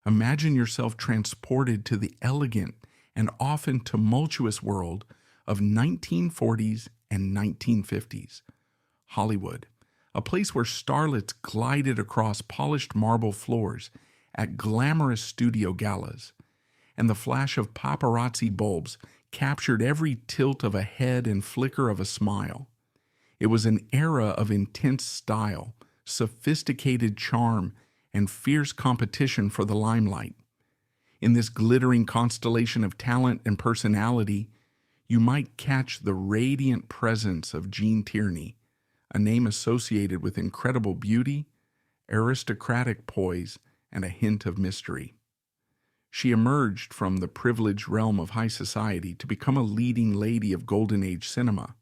Imagine yourself transported to the elegant and often tumultuous world of 1940s and 1950s. Hollywood, a place where starlets glided across polished marble floors at glamorous studio galas, and the flash of paparazzi bulbs captured every tilt of a head and flicker of a smile. It was an era of intense style, sophisticated charm, and fierce competition for the limelight. In this glittering constellation of talent and personality, you might catch the radiant presence of Jean Tierney, a name associated with incredible beauty, aristocratic poise, and a hint of mystery. She emerged from the privileged realm of high society to become a leading lady of Golden Age cinema,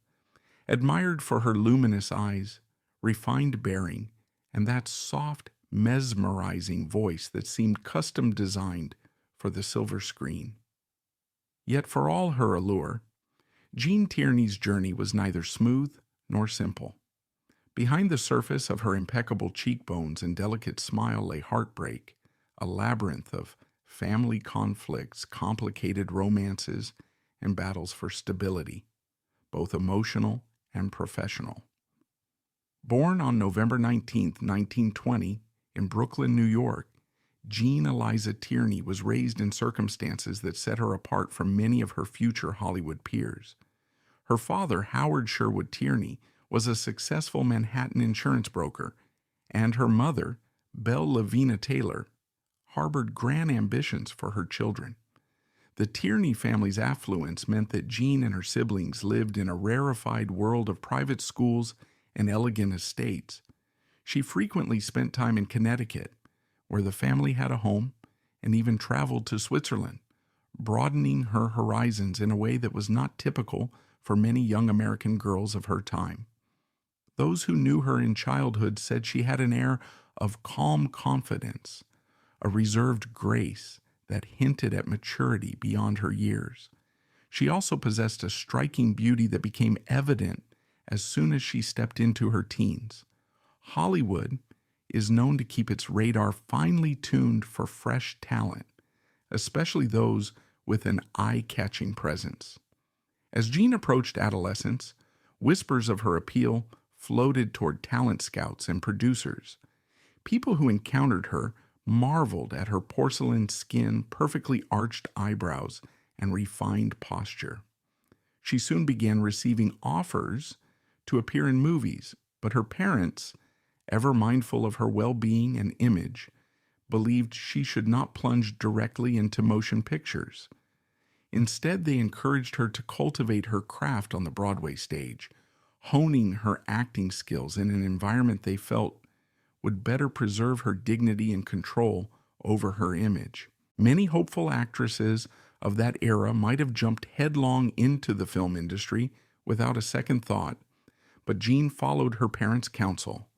admired for her luminous eyes, refined bearing, and that soft, mesmerizing voice that seemed custom designed for the silver screen. Yet for all her allure, Jean Tierney's journey was neither smooth nor simple. Behind the surface of her impeccable cheekbones and delicate smile lay heartbreak, a labyrinth of family conflicts, complicated romances, and battles for stability, both emotional and professional. Born on November 19, 1920, in Brooklyn, New York, Jean Eliza Tierney was raised in circumstances that set her apart from many of her future Hollywood peers. Her father, Howard Sherwood Tierney, was a successful Manhattan insurance broker, and her mother, Belle Lavina Taylor, harbored grand ambitions for her children. The Tierney family's affluence meant that Jean and her siblings lived in a rarefied world of private schools and elegant estates. She frequently spent time in Connecticut, where the family had a home, and even traveled to Switzerland, broadening her horizons in a way that was not typical for many young American girls of her time. Those who knew her in childhood said she had an air of calm confidence, a reserved grace that hinted at maturity beyond her years. She also possessed a striking beauty that became evident as soon as she stepped into her teens. Hollywood is known to keep its radar finely tuned for fresh talent, especially those with an eye-catching presence. As Jean approached adolescence, whispers of her appeal floated toward talent scouts and producers. People who encountered her marveled at her porcelain skin, perfectly arched eyebrows, and refined posture. She soon began receiving offers to appear in movies, but her parents, ever mindful of her well-being and image, believed she should not plunge directly into motion pictures. Instead, they encouraged her to cultivate her craft on the Broadway stage, honing her acting skills in an environment they felt would better preserve her dignity and control over her image. Many hopeful actresses of that era might have jumped headlong into the film industry without a second thought, but Jean followed her parents' counsel.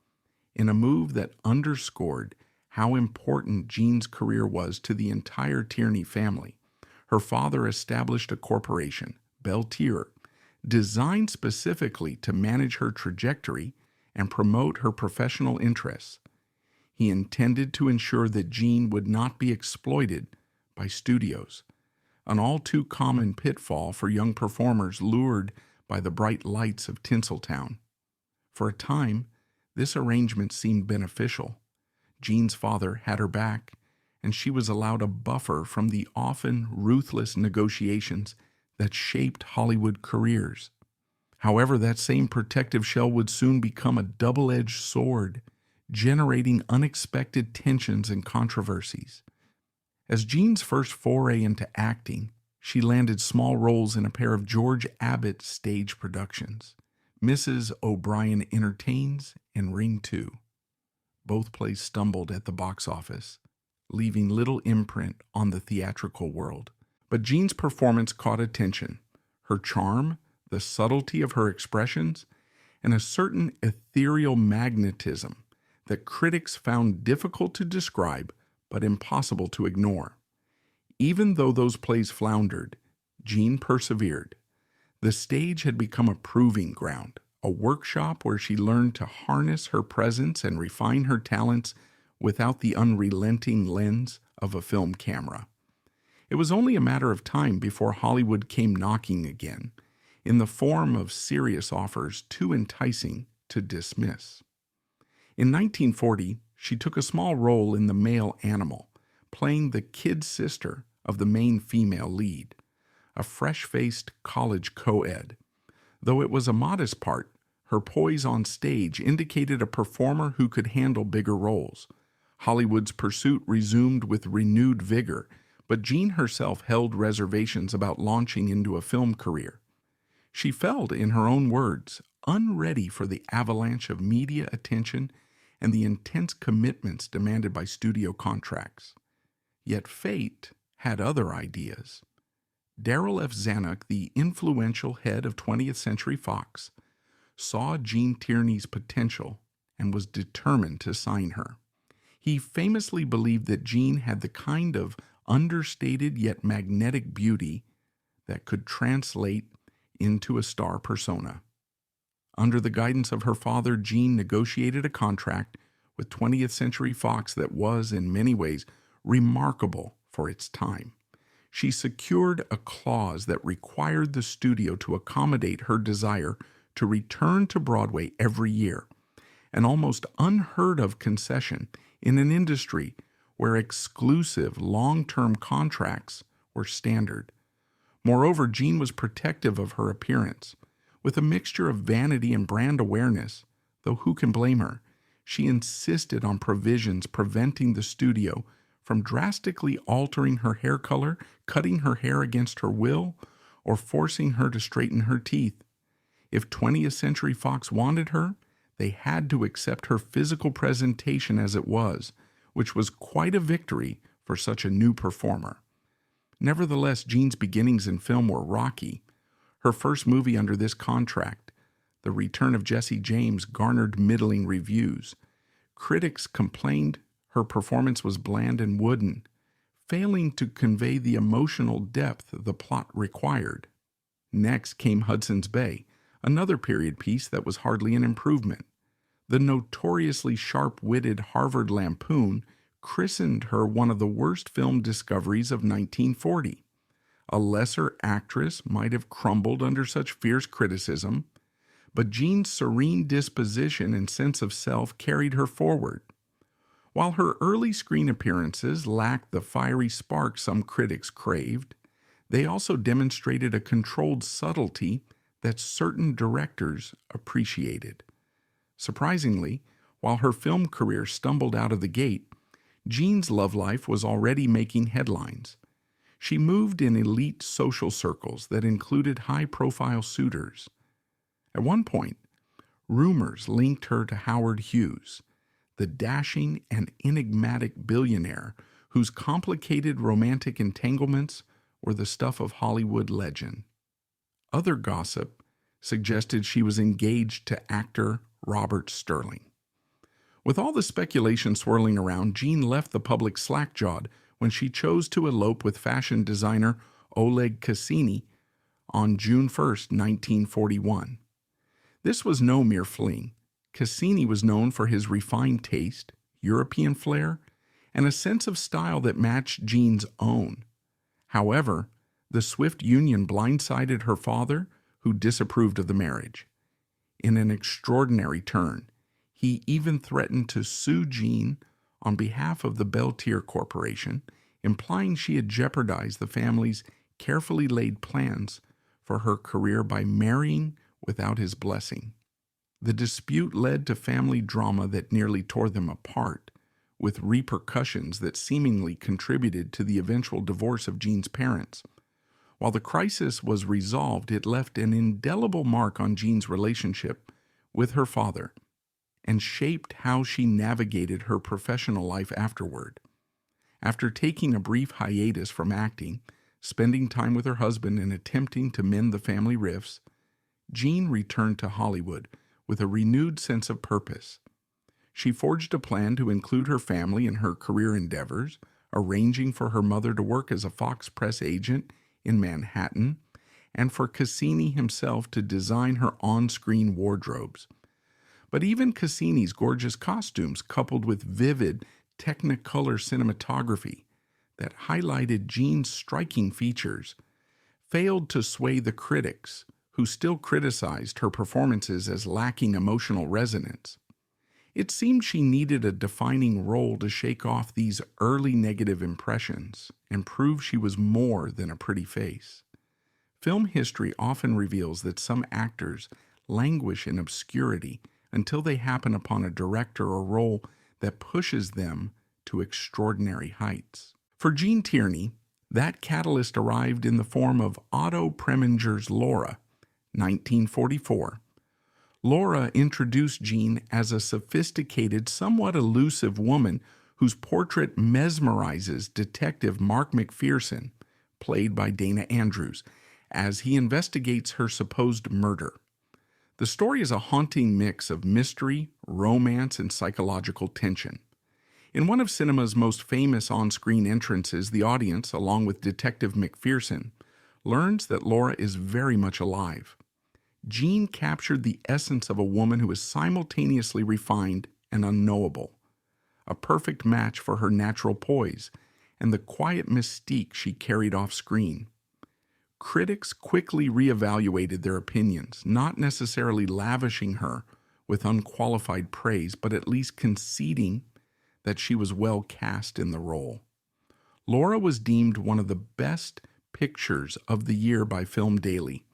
In a move that underscored how important Jean's career was to the entire Tierney family, her father established a corporation, Beltier, designed specifically to manage her trajectory and promote her professional interests. He intended to ensure that Jean would not be exploited by studios, an all too common pitfall for young performers lured by the bright lights of Tinseltown. For a time, this arrangement seemed beneficial. Jean's father had her back, and she was allowed a buffer from the often ruthless negotiations that shaped Hollywood careers. However, that same protective shell would soon become a double-edged sword, generating unexpected tensions and controversies. As Jean's first foray into acting, she landed small roles in a pair of George Abbott stage productions, Mrs. O'Brien Entertains and Ring 2. Both plays stumbled at the box office, leaving little imprint on the theatrical world. But Jean's performance caught attention. Her charm, the subtlety of her expressions, and a certain ethereal magnetism that critics found difficult to describe but impossible to ignore. Even though those plays floundered, Jean persevered. The stage had become a proving ground, a workshop where she learned to harness her presence and refine her talents without the unrelenting lens of a film camera. It was only a matter of time before Hollywood came knocking again, in the form of serious offers too enticing to dismiss. In 1940, she took a small role in The Male Animal, playing the kid sister of the main female lead, a fresh-faced college co-ed. Though it was a modest part, her poise on stage indicated a performer who could handle bigger roles. Hollywood's pursuit resumed with renewed vigor, but Jean herself held reservations about launching into a film career. She felt, in her own words, unready for the avalanche of media attention and the intense commitments demanded by studio contracts. Yet fate had other ideas. Darryl F. Zanuck, the influential head of 20th Century Fox, saw Jean Tierney's potential and was determined to sign her. He famously believed that Jean had the kind of understated yet magnetic beauty that could translate into a star persona. Under the guidance of her father, Jean negotiated a contract with 20th Century Fox that was, in many ways, remarkable for its time. She secured a clause that required the studio to accommodate her desire to return to Broadway every year, an almost unheard of concession in an industry where exclusive long-term contracts were standard. Moreover, Jean was protective of her appearance. With a mixture of vanity and brand awareness, though who can blame her, she insisted on provisions preventing the studio from drastically altering her hair color, cutting her hair against her will, or forcing her to straighten her teeth. If 20th Century Fox wanted her, they had to accept her physical presentation as it was, which was quite a victory for such a new performer. Nevertheless, Jean's beginnings in film were rocky. Her first movie under this contract, The Return of Jesse James, garnered middling reviews. Critics complained her performance was bland and wooden, failing to convey the emotional depth the plot required. Next came Hudson's Bay, another period piece that was hardly an improvement. The notoriously sharp-witted Harvard Lampoon christened her one of the worst film discoveries of 1940. A lesser actress might have crumbled under such fierce criticism, but Jean's serene disposition and sense of self carried her forward. While her early screen appearances lacked the fiery spark some critics craved, they also demonstrated a controlled subtlety that certain directors appreciated. Surprisingly, while her film career stumbled out of the gate, Jean's love life was already making headlines. She moved in elite social circles that included high-profile suitors. At one point, rumors linked her to Howard Hughes, the dashing and enigmatic billionaire whose complicated romantic entanglements were the stuff of Hollywood legend. Other gossip suggested she was engaged to actor Robert Sterling. With all the speculation swirling around, Jean left the public slack-jawed when she chose to elope with fashion designer Oleg Cassini on June 1, 1941. This was no mere fling. Cassini was known for his refined taste, European flair, and a sense of style that matched Jean's own. However, the swift union blindsided her father, who disapproved of the marriage. In an extraordinary turn, he even threatened to sue Jean on behalf of the Beltier Corporation, implying she had jeopardized the family's carefully laid plans for her career by marrying without his blessing. The dispute led to family drama that nearly tore them apart, with repercussions that seemingly contributed to the eventual divorce of Jean's parents. While the crisis was resolved, it left an indelible mark on Jean's relationship with her father and shaped how she navigated her professional life afterward. After taking a brief hiatus from acting, spending time with her husband and attempting to mend the family rifts, Jean returned to Hollywood with a renewed sense of purpose. She forged a plan to include her family in her career endeavors, arranging for her mother to work as a Fox press agent in Manhattan, and for Cassini himself to design her on-screen wardrobes. But even Cassini's gorgeous costumes, coupled with vivid Technicolor cinematography, that highlighted Jean's striking features failed to sway the critics, who still criticized her performances as lacking emotional resonance. It seemed she needed a defining role to shake off these early negative impressions and prove she was more than a pretty face. Film history often reveals that some actors languish in obscurity until they happen upon a director or role that pushes them to extraordinary heights. For Jean Tierney, that catalyst arrived in the form of Otto Preminger's Laura, 1944. Laura introduced Jean as a sophisticated, somewhat elusive woman whose portrait mesmerizes Detective Mark McPherson, played by Dana Andrews, as he investigates her supposed murder. The story is a haunting mix of mystery, romance, and psychological tension. In one of cinema's most famous on-screen entrances, the audience, along with Detective McPherson, learns that Laura is very much alive. Jean captured the essence of a woman who is simultaneously refined and unknowable, a perfect match for her natural poise and the quiet mystique she carried off-screen. Critics quickly reevaluated their opinions, not necessarily lavishing her with unqualified praise, but at least conceding that she was well cast in the role. Laura was deemed one of the best pictures of the year by Film Daily,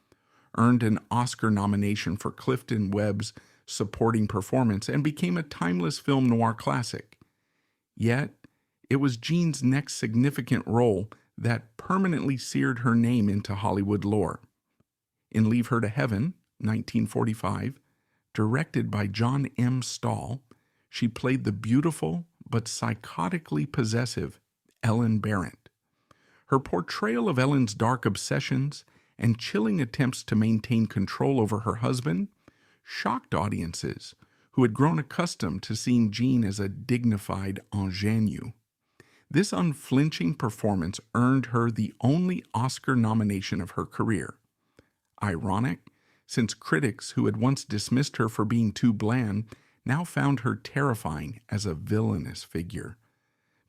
earned an Oscar nomination for Clifton Webb's supporting performance, and became a timeless film noir classic. Yet, it was Jean's next significant role that permanently seared her name into Hollywood lore. In Leave Her to Heaven, 1945, directed by John M. Stahl, she played the beautiful but psychotically possessive Ellen Barrett. Her portrayal of Ellen's dark obsessions and chilling attempts to maintain control over her husband shocked audiences who had grown accustomed to seeing Jean as a dignified ingenue. This unflinching performance earned her the only Oscar nomination of her career. Ironic, since critics who had once dismissed her for being too bland now found her terrifying as a villainous figure.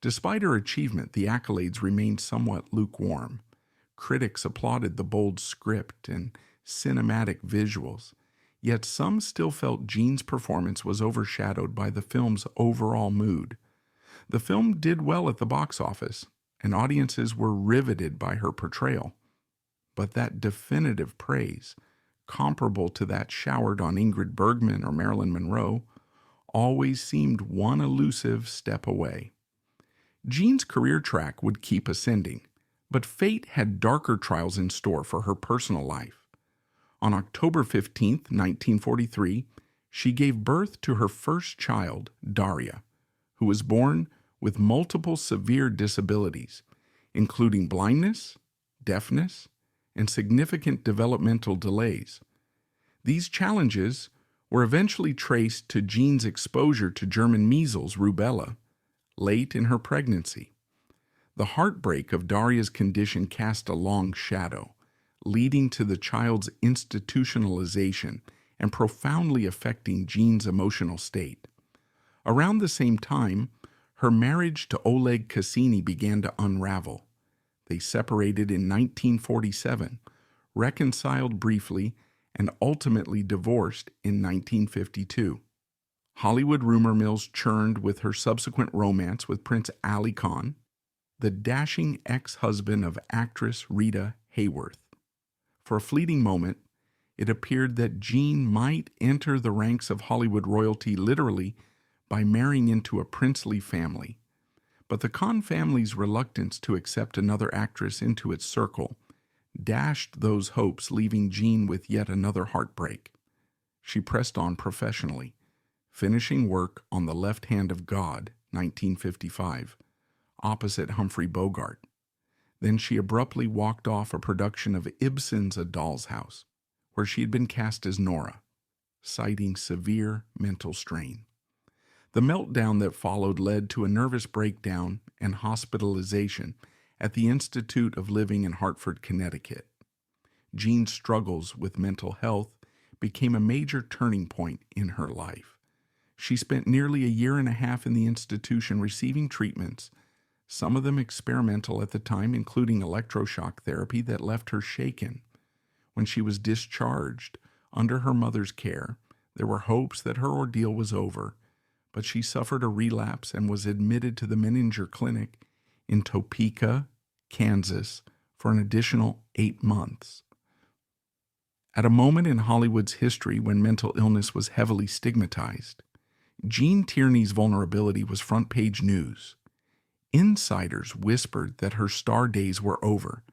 Despite her achievement, the accolades remained somewhat lukewarm. Critics applauded the bold script and cinematic visuals, yet some still felt Jean's performance was overshadowed by the film's overall mood. The film did well at the box office, and audiences were riveted by her portrayal. But that definitive praise, comparable to that showered on Ingrid Bergman or Marilyn Monroe, always seemed one elusive step away. Jean's career track would keep ascending, but fate had darker trials in store for her personal life. On October 15, 1943, she gave birth to her first child, Daria, who was born with multiple severe disabilities, including blindness, deafness, and significant developmental delays. These challenges were eventually traced to Jean's exposure to German measles, rubella, late in her pregnancy. The heartbreak of Daria's condition cast a long shadow, leading to the child's institutionalization and profoundly affecting Jean's emotional state. Around the same time, her marriage to Oleg Cassini began to unravel. They separated in 1947, reconciled briefly, and ultimately divorced in 1952. Hollywood rumor mills churned with her subsequent romance with Prince Ali Khan, the dashing ex-husband of actress Rita Hayworth. For a fleeting moment, it appeared that Jean might enter the ranks of Hollywood royalty literally by marrying into a princely family. But the Khan family's reluctance to accept another actress into its circle dashed those hopes, leaving Jean with yet another heartbreak. She pressed on professionally, finishing work on The Left Hand of God, 1955, opposite Humphrey Bogart. Then she abruptly walked off a production of Ibsen's A Doll's House, where she had been cast as Nora, citing severe mental strain. The meltdown that followed led to a nervous breakdown and hospitalization at the Institute of Living in Hartford, Connecticut. Jean's struggles with mental health became a major turning point in her life. She spent nearly a year and a half in the institution receiving treatments some of them experimental at the time, including electroshock therapy that left her shaken. When she was discharged under her mother's care, there were hopes that her ordeal was over, but she suffered a relapse and was admitted to the Menninger Clinic in Topeka, Kansas, for an additional 8 months. At a moment in Hollywood's history when mental illness was heavily stigmatized, Jean Tierney's vulnerability was front-page news. Insiders whispered that her star days were over,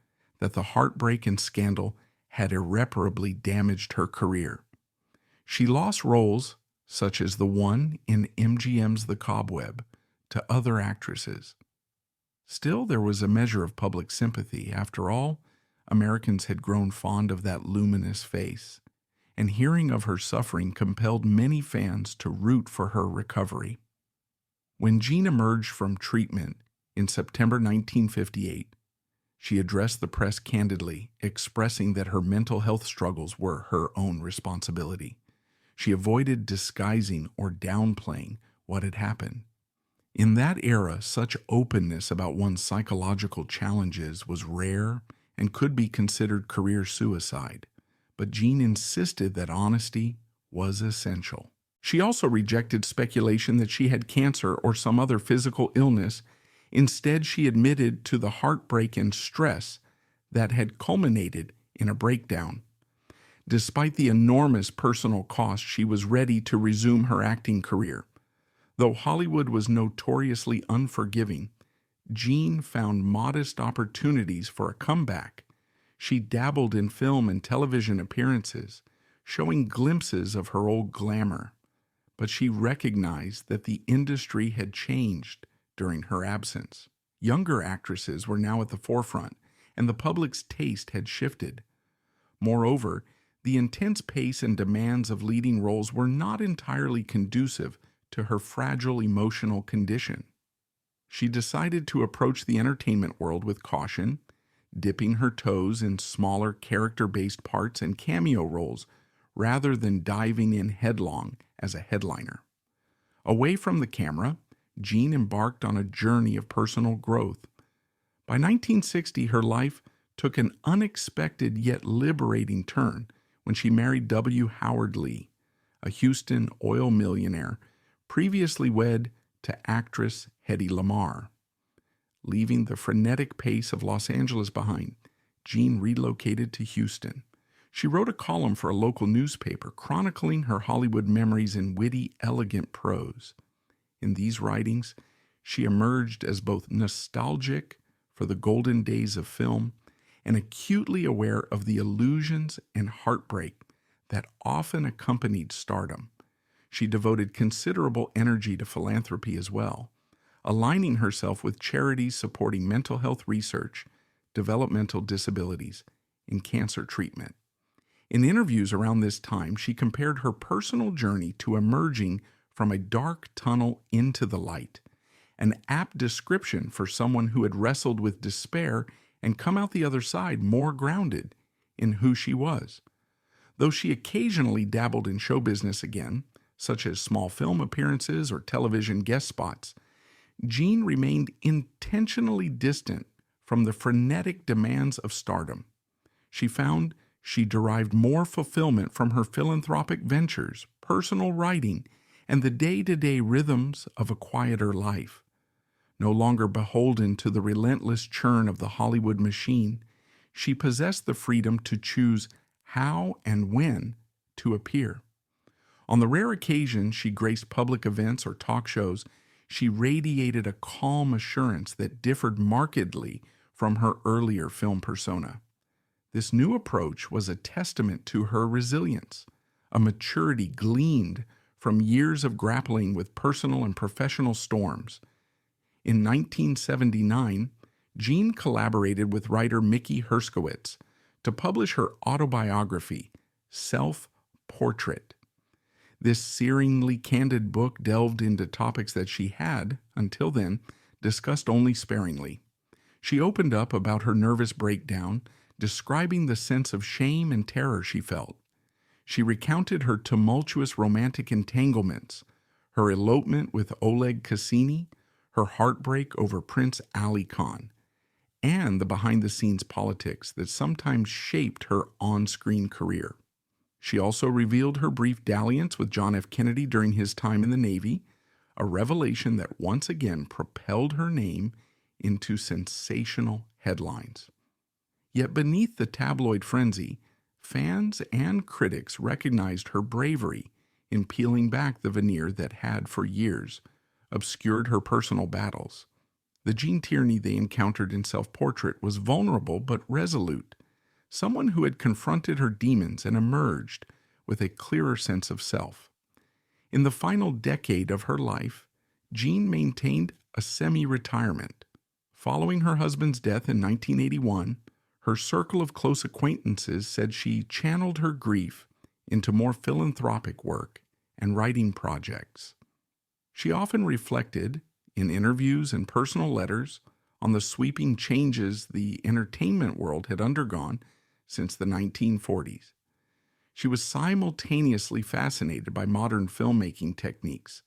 that the heartbreak and scandal had irreparably damaged her career. She lost roles, such as the one in MGM's The Cobweb, to other actresses. Still, there was a measure of public sympathy. After all, Americans had grown fond of that luminous face, and hearing of her suffering compelled many fans to root for her recovery. When Jean emerged from treatment in September 1958, she addressed the press candidly, expressing that her mental health struggles were her own responsibility. She avoided disguising or downplaying what had happened. In that era, such openness about one's psychological challenges was rare and could be considered career suicide, but Jean insisted that honesty was essential. She also rejected speculation that she had cancer or some other physical illness. Instead, she admitted to the heartbreak and stress that had culminated in a breakdown. Despite the enormous personal cost, she was ready to resume her acting career. Though Hollywood was notoriously unforgiving, Jean found modest opportunities for a comeback. She dabbled in film and television appearances, showing glimpses of her old glamour. But she recognized that the industry had changed during her absence. Younger actresses were now at the forefront, and the public's taste had shifted. Moreover, the intense pace and demands of leading roles were not entirely conducive to her fragile emotional condition. She decided to approach the entertainment world with caution, dipping her toes in smaller character-based parts and cameo roles rather than diving in headlong as a headliner. Away from the camera, Jean embarked on a journey of personal growth. By 1960, her life took an unexpected yet liberating turn when she married W. Howard Lee, a Houston oil millionaire previously wed to actress Hedy Lamarr. Leaving the frenetic pace of Los Angeles behind, Jean relocated to Houston. She wrote a column for a local newspaper chronicling her Hollywood memories in witty, elegant prose. In these writings, she emerged as both nostalgic for the golden days of film and acutely aware of the illusions and heartbreak that often accompanied stardom. She devoted considerable energy to philanthropy as well, aligning herself with charities supporting mental health research, developmental disabilities, and cancer treatment. In interviews around this time, she compared her personal journey to emerging from a dark tunnel into the light, an apt description for someone who had wrestled with despair and come out the other side more grounded in who she was. Though she occasionally dabbled in show business again, such as small film appearances or television guest spots, Jean remained intentionally distant from the frenetic demands of stardom. She found she derived more fulfillment from her philanthropic ventures, personal writing, and the day-to-day rhythms of a quieter life. No longer beholden to the relentless churn of the Hollywood machine, she possessed the freedom to choose how and when to appear. On the rare occasions she graced public events or talk shows, she radiated a calm assurance that differed markedly from her earlier film persona. This new approach was a testament to her resilience, a maturity gleaned from years of grappling with personal and professional storms. In 1979, Jean collaborated with writer Mickey Herskowitz to publish her autobiography, Self-Portrait. This searingly candid book delved into topics that she had, until then, discussed only sparingly. She opened up about her nervous breakdown, describing the sense of shame and terror she felt. She recounted her tumultuous romantic entanglements, her elopement with Oleg Cassini, her heartbreak over Prince Ali Khan, and the behind-the-scenes politics that sometimes shaped her on-screen career. She also revealed her brief dalliance with John F. Kennedy during his time in the Navy, a revelation that once again propelled her name into sensational headlines. Yet beneath the tabloid frenzy, fans and critics recognized her bravery in peeling back the veneer that had, for years, obscured her personal battles. The Jean Tierney they encountered in Self-Portrait was vulnerable but resolute, someone who had confronted her demons and emerged with a clearer sense of self. In the final decade of her life, Jean maintained a semi-retirement. Following her husband's death in 1981, her circle of close acquaintances said she channeled her grief into more philanthropic work and writing projects. She often reflected, in interviews and personal letters, on the sweeping changes the entertainment world had undergone since the 1940s. She was simultaneously fascinated by modern filmmaking techniques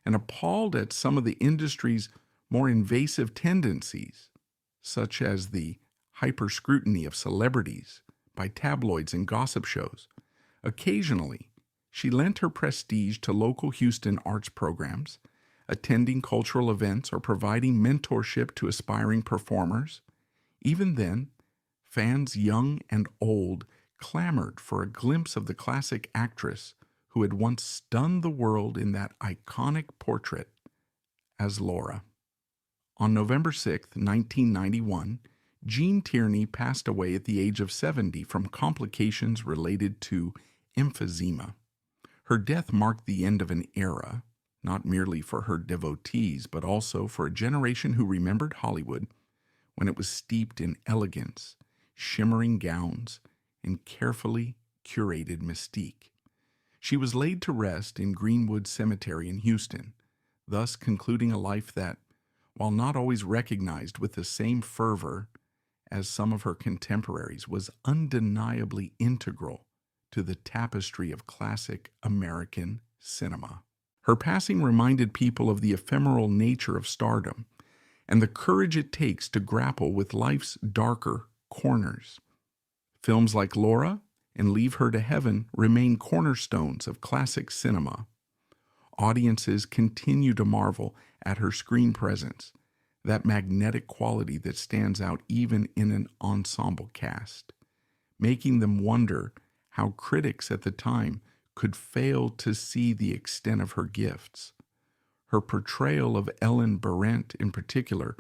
and appalled at some of the industry's more invasive tendencies, such as the hyper-scrutiny of celebrities by tabloids and gossip shows. Occasionally, she lent her prestige to local Houston arts programs, attending cultural events or providing mentorship to aspiring performers. Even then, fans young and old clamored for a glimpse of the classic actress who had once stunned the world in that iconic portrait as Laura. On November 6, 1991, Jean Tierney passed away at the age of 70 from complications related to emphysema. Her death marked the end of an era, not merely for her devotees, but also for a generation who remembered Hollywood when it was steeped in elegance, shimmering gowns, and carefully curated mystique. She was laid to rest in Greenwood Cemetery in Houston, thus concluding a life that, while not always recognized with the same fervor as some of her contemporaries, was undeniably integral to the tapestry of classic American cinema. Her passing reminded people of the ephemeral nature of stardom and the courage it takes to grapple with life's darker corners. Films like Laura and Leave Her to Heaven remain cornerstones of classic cinema. Audiences continue to marvel at her screen presence, that magnetic quality that stands out even in an ensemble cast, making them wonder how critics at the time could fail to see the extent of her gifts. Her portrayal of Ellen Barrett, in particular,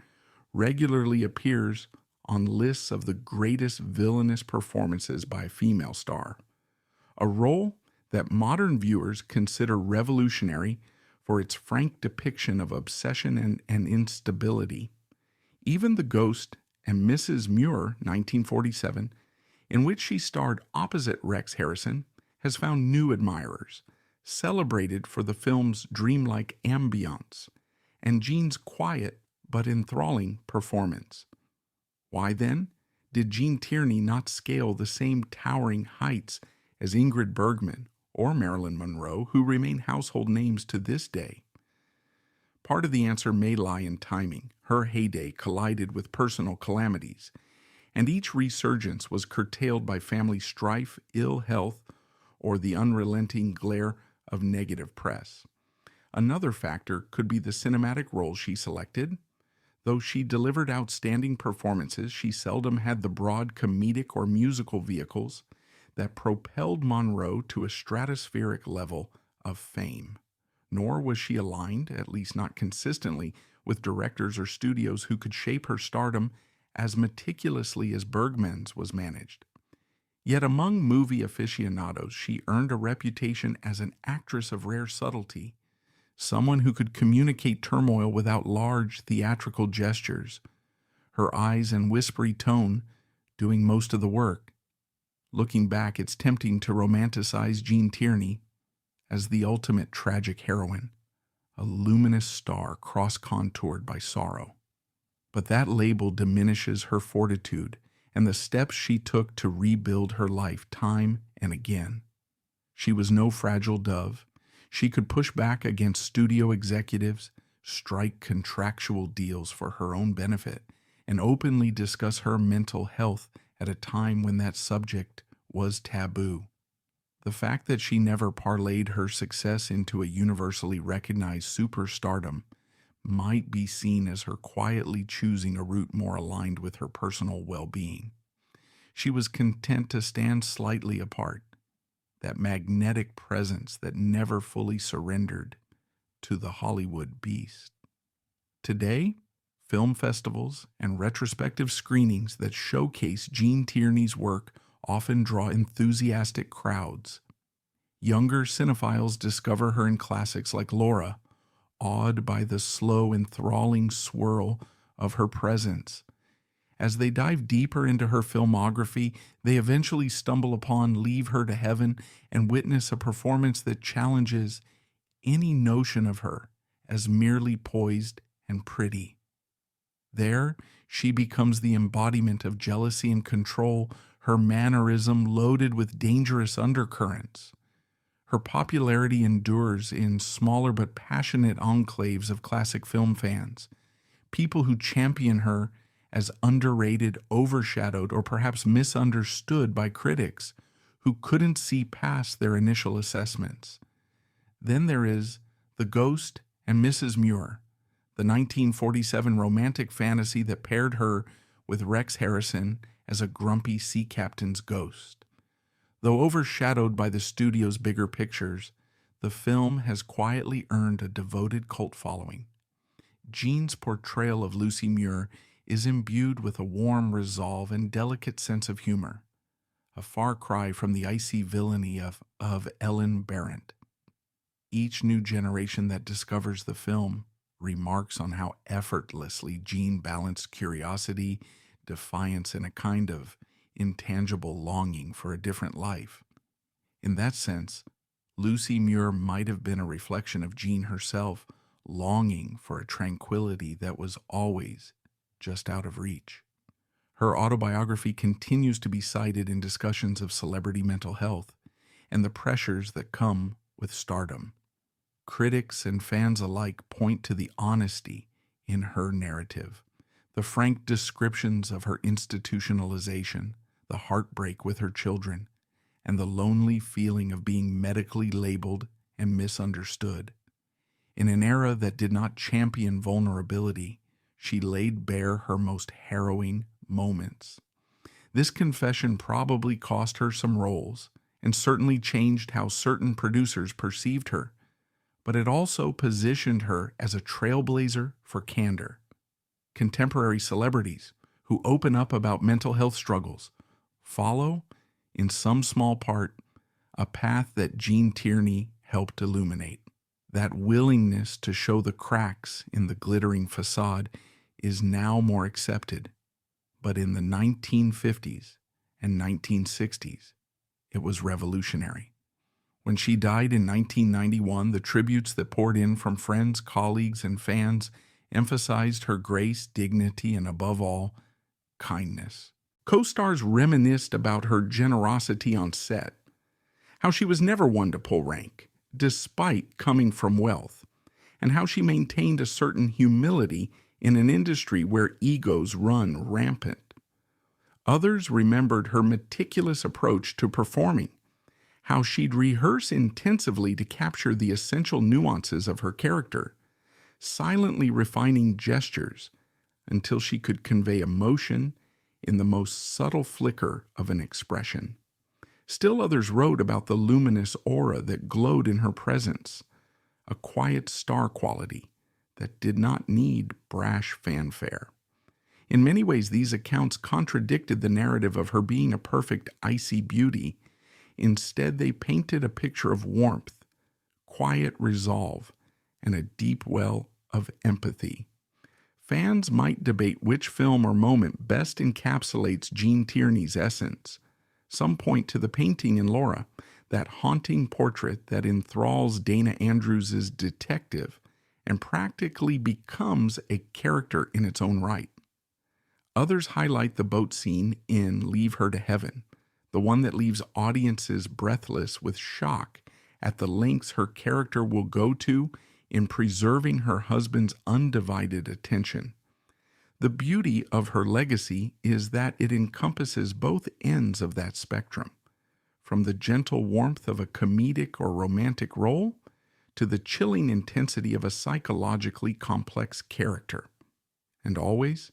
regularly appears on lists of the greatest villainous performances by a female star, a role that modern viewers consider revolutionary for its frank depiction of obsession and instability. Even The Ghost and Mrs. Muir, 1947, in which she starred opposite Rex Harrison, has found new admirers, celebrated for the film's dreamlike ambiance and Jean's quiet but enthralling performance. Why, then, did Jean Tierney not scale the same towering heights as Ingrid Bergman or Marilyn Monroe, who remain household names to this day? Part of the answer may lie in timing. Her heyday collided with personal calamities, and each resurgence was curtailed by family strife, ill health, or the unrelenting glare of negative press. Another factor could be the cinematic roles she selected. Though she delivered outstanding performances, she seldom had the broad comedic or musical vehicles that propelled Monroe to a stratospheric level of fame. Nor was she aligned, at least not consistently, with directors or studios who could shape her stardom as meticulously as Bergman's was managed. Yet among movie aficionados, she earned a reputation as an actress of rare subtlety, someone who could communicate turmoil without large theatrical gestures, her eyes and whispery tone doing most of the work. Looking back, it's tempting to romanticize Jean Tierney as the ultimate tragic heroine, a luminous star cross-contoured by sorrow. But that label diminishes her fortitude and the steps she took to rebuild her life time and again. She was no fragile dove. She could push back against studio executives, strike contractual deals for her own benefit, and openly discuss her mental health at a time when that subject was taboo. The fact that she never parlayed her success into a universally recognized superstardom might be seen as her quietly choosing a route more aligned with her personal well-being. She was content to stand slightly apart, that magnetic presence that never fully surrendered to the Hollywood beast. Today, film festivals and retrospective screenings that showcase Gene Tierney's work often draw enthusiastic crowds. Younger cinephiles discover her in classics like Laura, awed by the slow, enthralling swirl of her presence. As they dive deeper into her filmography, they eventually stumble upon Leave Her to Heaven and witness a performance that challenges any notion of her as merely poised and pretty. There, she becomes the embodiment of jealousy and control, her mannerism loaded with dangerous undercurrents. Her popularity endures in smaller but passionate enclaves of classic film fans, people who champion her as underrated, overshadowed, or perhaps misunderstood by critics who couldn't see past their initial assessments. Then there is The Ghost and Mrs. Muir, the 1947 romantic fantasy that paired her with Rex Harrison as a grumpy sea captain's ghost. Though overshadowed by the studio's bigger pictures, the film has quietly earned a devoted cult following. Gene's portrayal of Lucy Muir is imbued with a warm resolve and delicate sense of humor, a far cry from the icy villainy of Ellen Barrett. Each new generation that discovers the film remarks on how effortlessly Gene balanced curiosity, defiance, and a kind of intangible longing for a different life. In that sense, Lucy Muir might have been a reflection of Gene herself, longing for a tranquility that was always just out of reach. Her autobiography continues to be cited in discussions of celebrity mental health and the pressures that come with stardom. Critics and fans alike point to the honesty in her narrative, the frank descriptions of her institutionalization, the heartbreak with her children, and the lonely feeling of being medically labeled and misunderstood. In an era that did not champion vulnerability, she laid bare her most harrowing moments. This confession probably cost her some roles and certainly changed how certain producers perceived her, but it also positioned her as a trailblazer for candor. Contemporary celebrities who open up about mental health struggles follow, in some small part, a path that Gene Tierney helped illuminate. That willingness to show the cracks in the glittering facade is now more accepted, but in the 1950s and 1960s, it was revolutionary. When she died in 1991, the tributes that poured in from friends, colleagues, and fans emphasized her grace, dignity, and above all, kindness. Co-stars reminisced about her generosity on set, how she was never one to pull rank, despite coming from wealth, and how she maintained a certain humility in an industry where egos run rampant. Others remembered her meticulous approach to performing, how she'd rehearse intensively to capture the essential nuances of her character, silently refining gestures until she could convey emotion in the most subtle flicker of an expression. Still others wrote about the luminous aura that glowed in her presence, a quiet star quality that did not need brash fanfare. In many ways, these accounts contradicted the narrative of her being a perfect icy beauty. Instead, they painted a picture of warmth, quiet resolve, and a deep well of empathy. Fans might debate which film or moment best encapsulates Gene Tierney's essence. Some point to the painting in Laura, that haunting portrait that enthralls Dana Andrews' detective and practically becomes a character in its own right. Others highlight the boat scene in Leave Her to Heaven, the one that leaves audiences breathless with shock at the lengths her character will go to in preserving her husband's undivided attention. The beauty of her legacy is that it encompasses both ends of that spectrum, from the gentle warmth of a comedic or romantic role to the chilling intensity of a psychologically complex character. And always,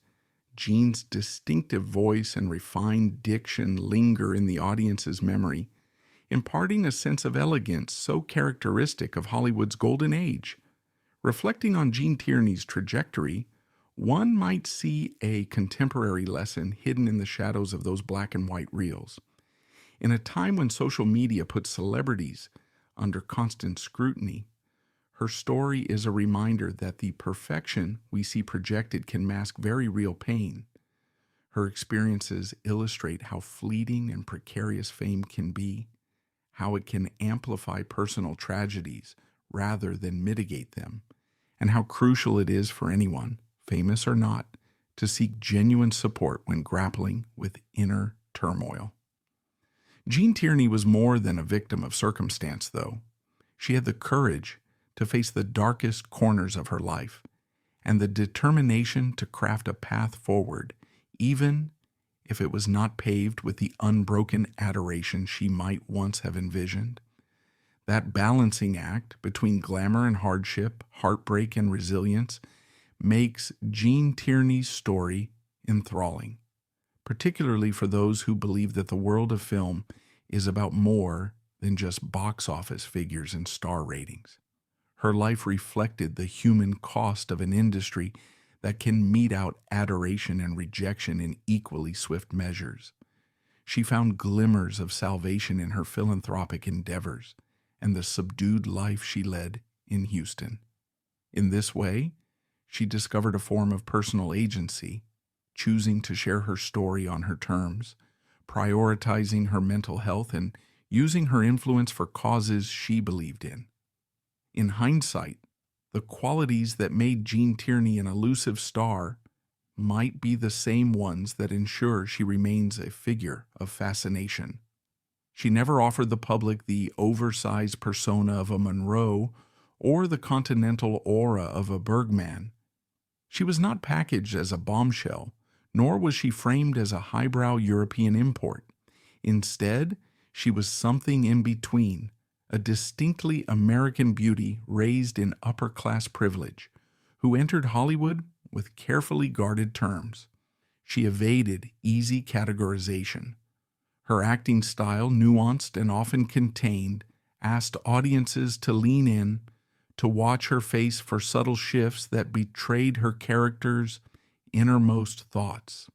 Jean's distinctive voice and refined diction linger in the audience's memory, imparting a sense of elegance so characteristic of Hollywood's golden age. Reflecting on Gene Tierney's trajectory, one might see a contemporary lesson hidden in the shadows of those black and white reels. In a time when social media puts celebrities under constant scrutiny, her story is a reminder that the perfection we see projected can mask very real pain. Her experiences illustrate how fleeting and precarious fame can be, how it can amplify personal tragedies rather than mitigate them, and how crucial it is for anyone, famous or not, to seek genuine support when grappling with inner turmoil. Gene Tierney was more than a victim of circumstance, though. She had the courage to face the darkest corners of her life and the determination to craft a path forward, even if it was not paved with the unbroken adoration she might once have envisioned. That balancing act between glamour and hardship, heartbreak and resilience, makes Gene Tierney's story enthralling, particularly for those who believe that the world of film is about more than just box office figures and star ratings. Her life reflected the human cost of an industry that can mete out adoration and rejection in equally swift measures. She found glimmers of salvation in her philanthropic endeavors and the subdued life she led in Houston. In this way, she discovered a form of personal agency, choosing to share her story on her terms, prioritizing her mental health, and using her influence for causes she believed in. In hindsight, the qualities that made Gene Tierney an elusive star might be the same ones that ensure she remains a figure of fascination. She never offered the public the oversized persona of a Monroe or the continental aura of a Bergman. She was not packaged as a bombshell, nor was she framed as a highbrow European import. Instead, she was something in between, a distinctly American beauty raised in upper-class privilege, who entered Hollywood with carefully guarded terms. She evaded easy categorization. Her acting style, nuanced and often contained, asked audiences to lean in, to watch her face for subtle shifts that betrayed her character's innermost thoughts.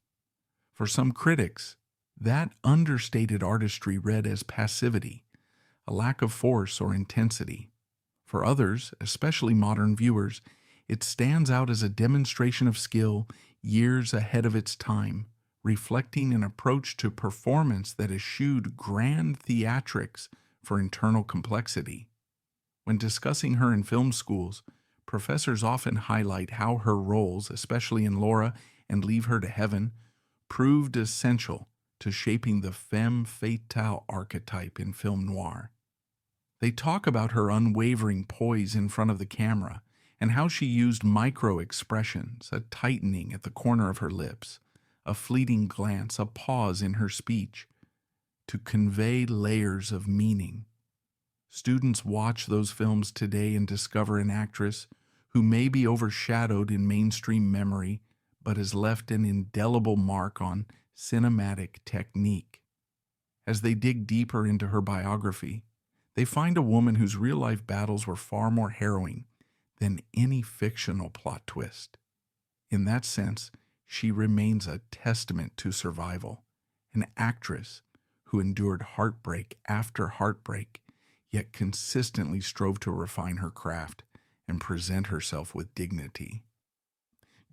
For some critics, that understated artistry read as passivity, a lack of force or intensity. For others, especially modern viewers, it stands out as a demonstration of skill years ahead of its time, reflecting an approach to performance that eschewed grand theatrics for internal complexity. When discussing her in film schools, professors often highlight how her roles, especially in Laura and Leave Her to Heaven, proved essential to shaping the femme fatale archetype in film noir. They talk about her unwavering poise in front of the camera and how she used micro-expressions, a tightening at the corner of her lips, a fleeting glance, a pause in her speech, to convey layers of meaning. Students watch those films today and discover an actress who may be overshadowed in mainstream memory, but has left an indelible mark on cinematic technique. As they dig deeper into her biography, they find a woman whose real-life battles were far more harrowing than any fictional plot twist. In that sense, she remains a testament to survival, an actress who endured heartbreak after heartbreak, yet consistently strove to refine her craft and present herself with dignity.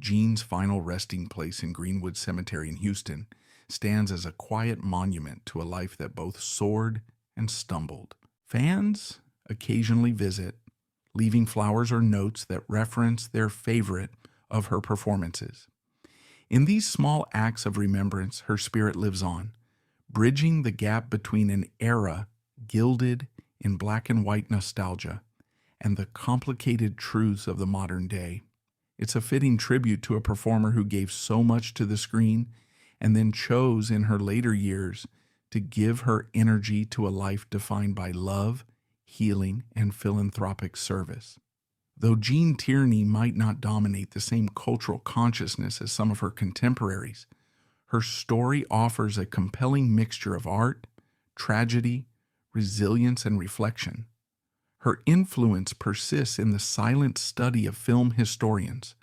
Jean's final resting place in Greenwood Cemetery in Houston stands as a quiet monument to a life that both soared and stumbled. Fans occasionally visit, leaving flowers or notes that reference their favorite of her performances. In these small acts of remembrance, her spirit lives on, bridging the gap between an era gilded in black and white nostalgia and the complicated truths of the modern day. It's a fitting tribute to a performer who gave so much to the screen and then chose in her later years to give her energy to a life defined by love, healing, and philanthropic service. Though Jean Tierney might not dominate the same cultural consciousness as some of her contemporaries, her story offers a compelling mixture of art, tragedy, resilience, and reflection. Her influence persists in the silent study of film historians,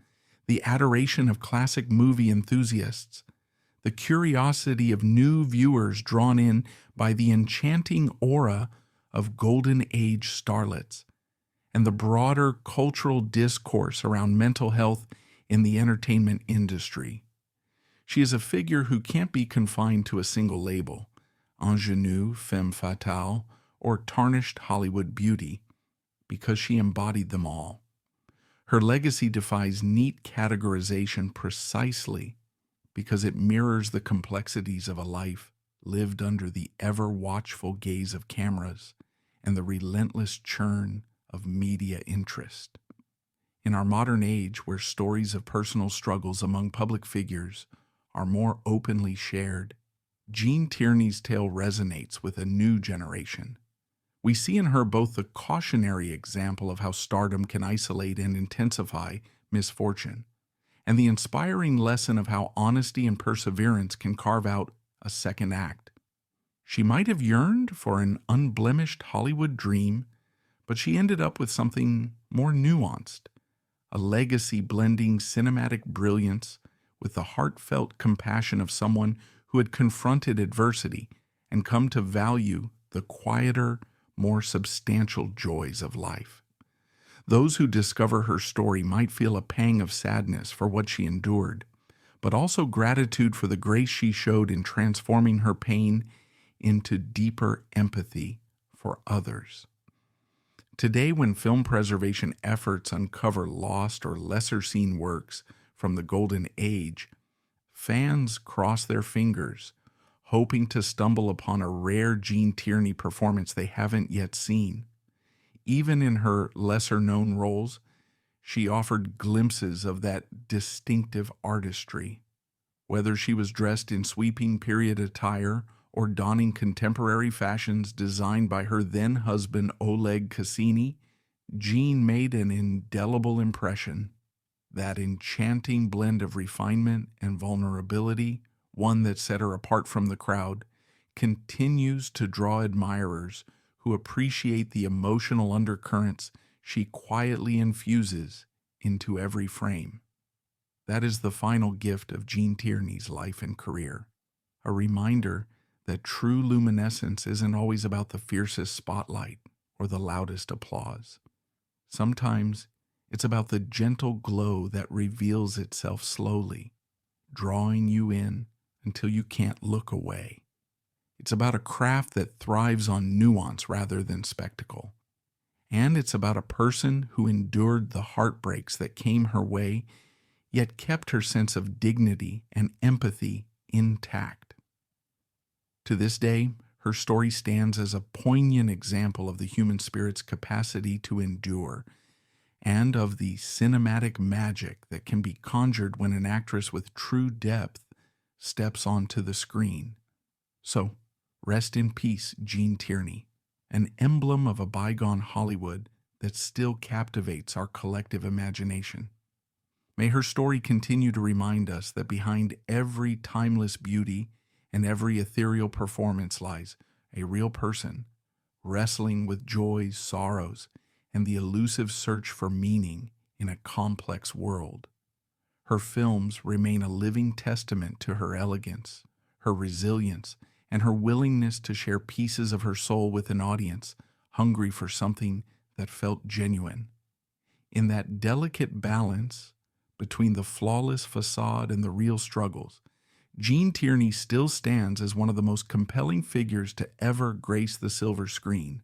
the adoration of classic movie enthusiasts, the curiosity of new viewers drawn in by the enchanting aura of Golden Age starlets, and the broader cultural discourse around mental health in the entertainment industry. She is a figure who can't be confined to a single label, ingenue, femme fatale, or tarnished Hollywood beauty, because she embodied them all. Her legacy defies neat categorization precisely because it mirrors the complexities of a life lived under the ever-watchful gaze of cameras and the relentless churn of media interest. In our modern age, where stories of personal struggles among public figures are more openly shared, Jean Tierney's tale resonates with a new generation. We see in her both the cautionary example of how stardom can isolate and intensify misfortune, and the inspiring lesson of how honesty and perseverance can carve out a second act. She might have yearned for an unblemished Hollywood dream, but she ended up with something more nuanced, a legacy blending cinematic brilliance with the heartfelt compassion of someone who had confronted adversity and come to value the quieter, more substantial joys of life. Those who discover her story might feel a pang of sadness for what she endured, but also gratitude for the grace she showed in transforming her pain into deeper empathy for others. Today, when film preservation efforts uncover lost or lesser-seen works from the Golden Age, fans cross their fingers, hoping to stumble upon a rare Jean Tierney performance they haven't yet seen. Even in her lesser-known roles, she offered glimpses of that distinctive artistry. Whether she was dressed in sweeping period attire or donning contemporary fashions designed by her then-husband Oleg Cassini, Jean made an indelible impression. That enchanting blend of refinement and vulnerability, one that set her apart from the crowd, continues to draw admirers who appreciate the emotional undercurrents she quietly infuses into every frame. That is the final gift of Jean Tierney's life and career, a reminder that true luminescence isn't always about the fiercest spotlight or the loudest applause. Sometimes it's about the gentle glow that reveals itself slowly, drawing you in until you can't look away. It's about a craft that thrives on nuance rather than spectacle. And it's about a person who endured the heartbreaks that came her way, yet kept her sense of dignity and empathy intact. To this day, her story stands as a poignant example of the human spirit's capacity to endure, and of the cinematic magic that can be conjured when an actress with true depth steps onto the screen. So, rest in peace, Jean Tierney, an emblem of a bygone Hollywood that still captivates our collective imagination. May her story continue to remind us that behind every timeless beauty and every ethereal performance lies a real person, wrestling with joys, sorrows, and the elusive search for meaning in a complex world. Her films remain a living testament to her elegance, her resilience, and her willingness to share pieces of her soul with an audience hungry for something that felt genuine. In that delicate balance between the flawless facade and the real struggles, Jean Tierney still stands as one of the most compelling figures to ever grace the silver screen.